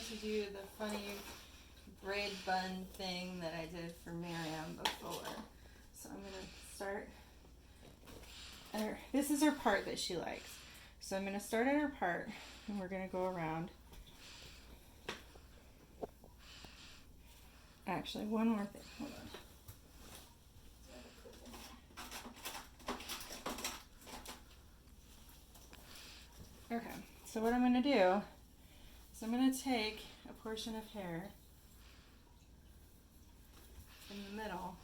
to do the funny braid bun thing that I did for Miriam before. So I'm going to start, this is her part that she likes. So I'm going to start at her part and we're going to go around. Actually, one more thing, hold on. Okay, so what I'm going to do is I'm going to take a portion of hair in the middle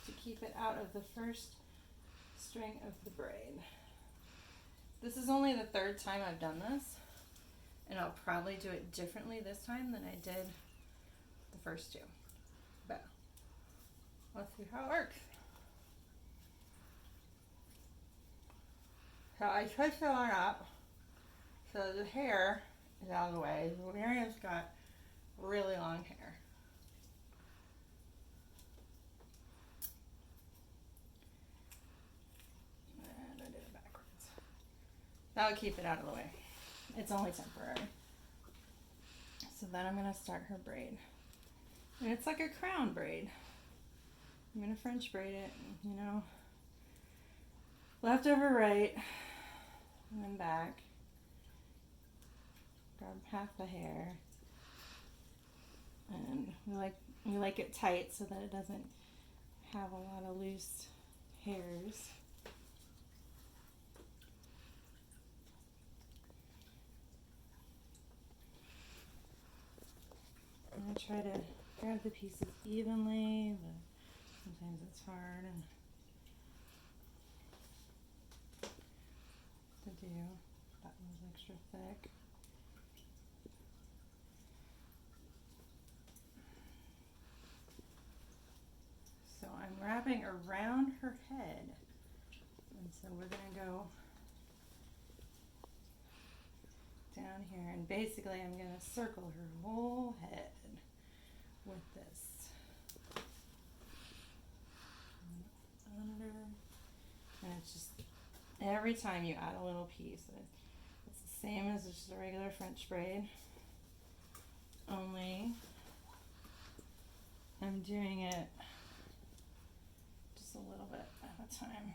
to keep it out of the first string of the braid. This is only the third time I've done this, and I'll probably do it differently this time than I did the first two, but let's see how it works. So I twist the one up so the hair is out of the way. Miriam's got really long hair. And I did it backwards. That'll keep it out of the way. It's only temporary. So then I'm going to start her braid. And it's like a crown braid. I'm going to French braid it, you know, left over right, and then back. Grab half the hair. And we like it tight so that it doesn't have a lot of loose hairs. And I try to grab the pieces evenly, but sometimes it's hard and to do. That one's extra thick. So I'm wrapping around her head, and so we're going to go down here, and basically I'm going to circle her whole head with this. And under, and it's just every time you add a little piece, it's the same as just a regular French braid, only I'm doing it just a little bit at a time.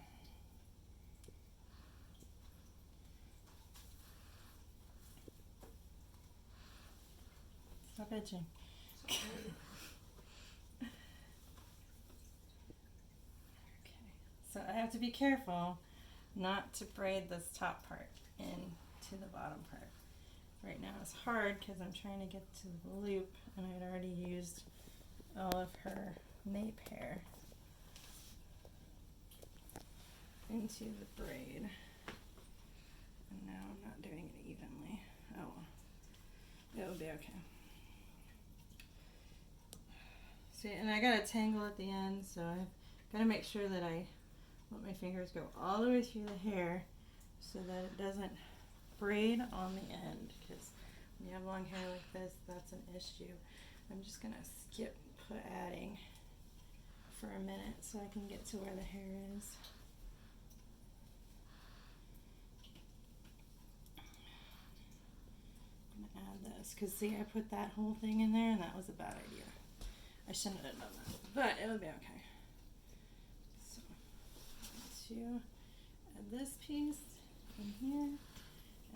Stop itching. Okay, so I have to be careful not to braid this top part into the bottom part. Right now it's hard because I'm trying to get to the loop and I'd already used all of her nape hair into the braid. And now I'm not doing it evenly. Oh, it'll be okay. See, and I got a tangle at the end, so I've got to make sure that I let my fingers go all the way through the hair so that it doesn't braid on the end, because when you have long hair like this, that's an issue. I'm just going to skip adding for a minute so I can get to where the hair is. I'm going to add this, because see, I put that whole thing in there and that was a bad idea. I shouldn't have done that, but it'll be okay. So, I'm going to add this piece in here,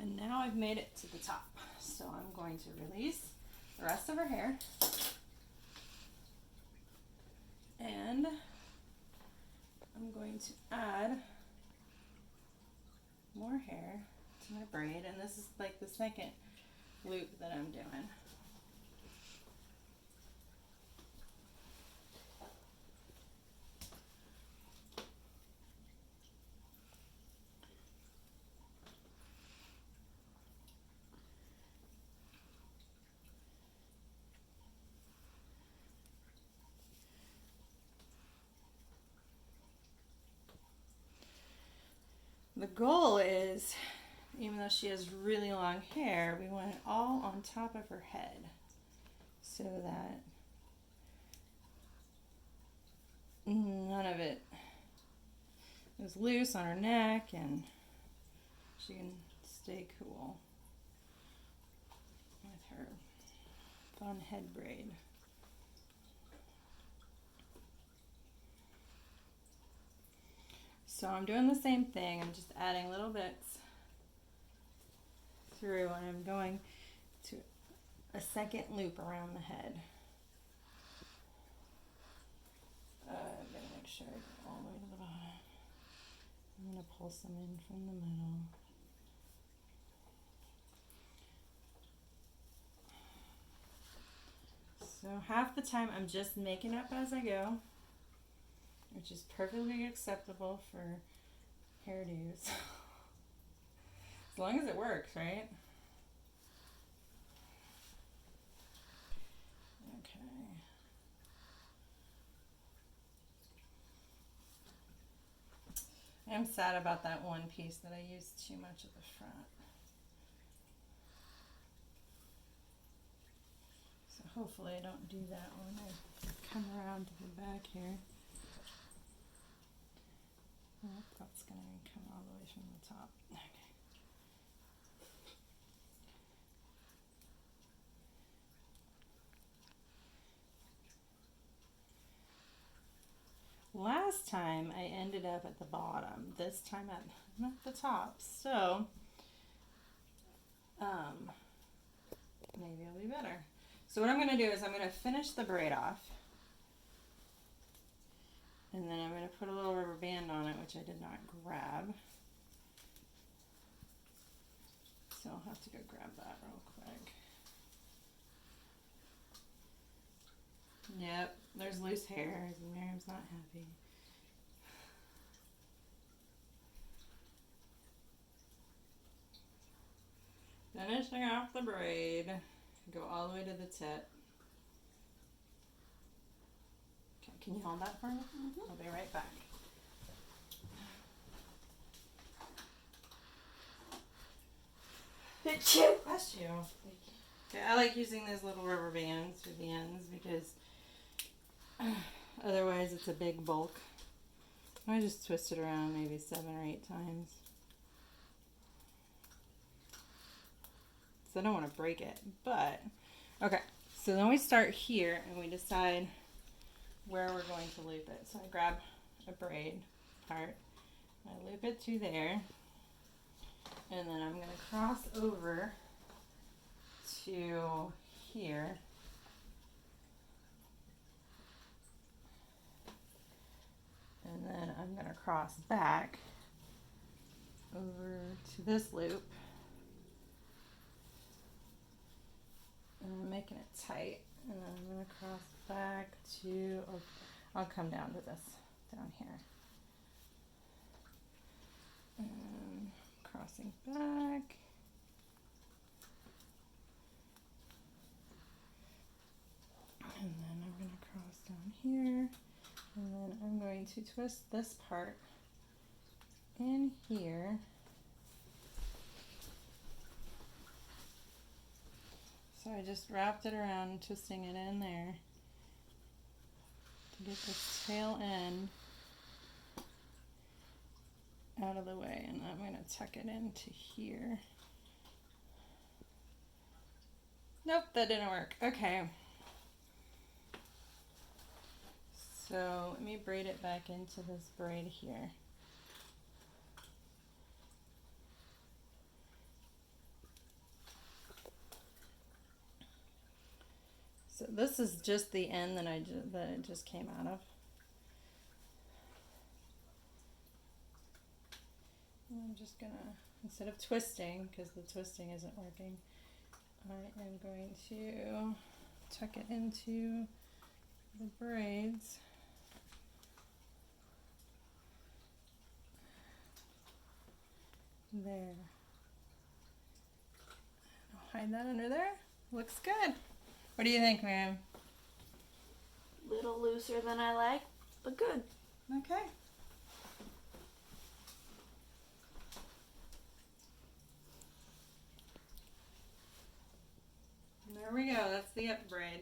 and now I've made it to the top. So I'm going to release the rest of her hair, and I'm going to add more hair to my braid, and this is like the second loop that I'm doing. The goal is, even though she has really long hair, we want it all on top of her head so that none of it is loose on her neck and she can stay cool with her fun head braid. So I'm doing the same thing. I'm just adding little bits through, and I'm going to a second loop around the head. I'm going to make sure I go all the way to the bottom. I'm going to pull some in from the middle. So half the time I'm just making up as I go, which is perfectly acceptable for hairdos. As long as it works, right? Okay. I'm sad about that one piece that I used too much at the front. So hopefully I don't do that when I come around to the back here. Oh, that's going to come all the way from the top. Okay. Last time I ended up at the bottom. This time I'm at the top. So maybe it'll be better. So what I'm going to do is I'm going to finish the braid off. And then I'm going to put a little rubber band on it, which I did not grab. So I'll have to go grab that real quick. Yep, there's loose hairs and Miriam's not happy. Finishing off the braid. Go all the way to the tip. Okay, can you hold that for me? Mm-hmm. I'll be right back. Bless you. Okay, I like using these little rubber bands for the ends because otherwise it's a big bulk. I just twist it around maybe 7 or 8 times. So I don't want to break it, but okay. So then we start here and we decide where we're going to loop it. So I grab a braid part, I loop it to there, and then I'm going to cross over to here. And then I'm going to cross back over to this loop. And I'm making it tight. And then I'm going to cross back to, I'll come down to this, down here. And crossing back. And then I'm going to cross down here. And then I'm going to twist this part in here. So I just wrapped it around, twisting it in there to get this tail end out of the way. And I'm going to tuck it into here. Nope, that didn't work. Okay. So let me braid it back into this braid here. So this is just the end that it just came out of. And I'm just gonna, instead of twisting, because the twisting isn't working, I am going to tuck it into the braids. There. I'll hide that under there. Looks good. What do you think, Miriam? Little looser than I like, but good. Okay. There we go. That's the up braid.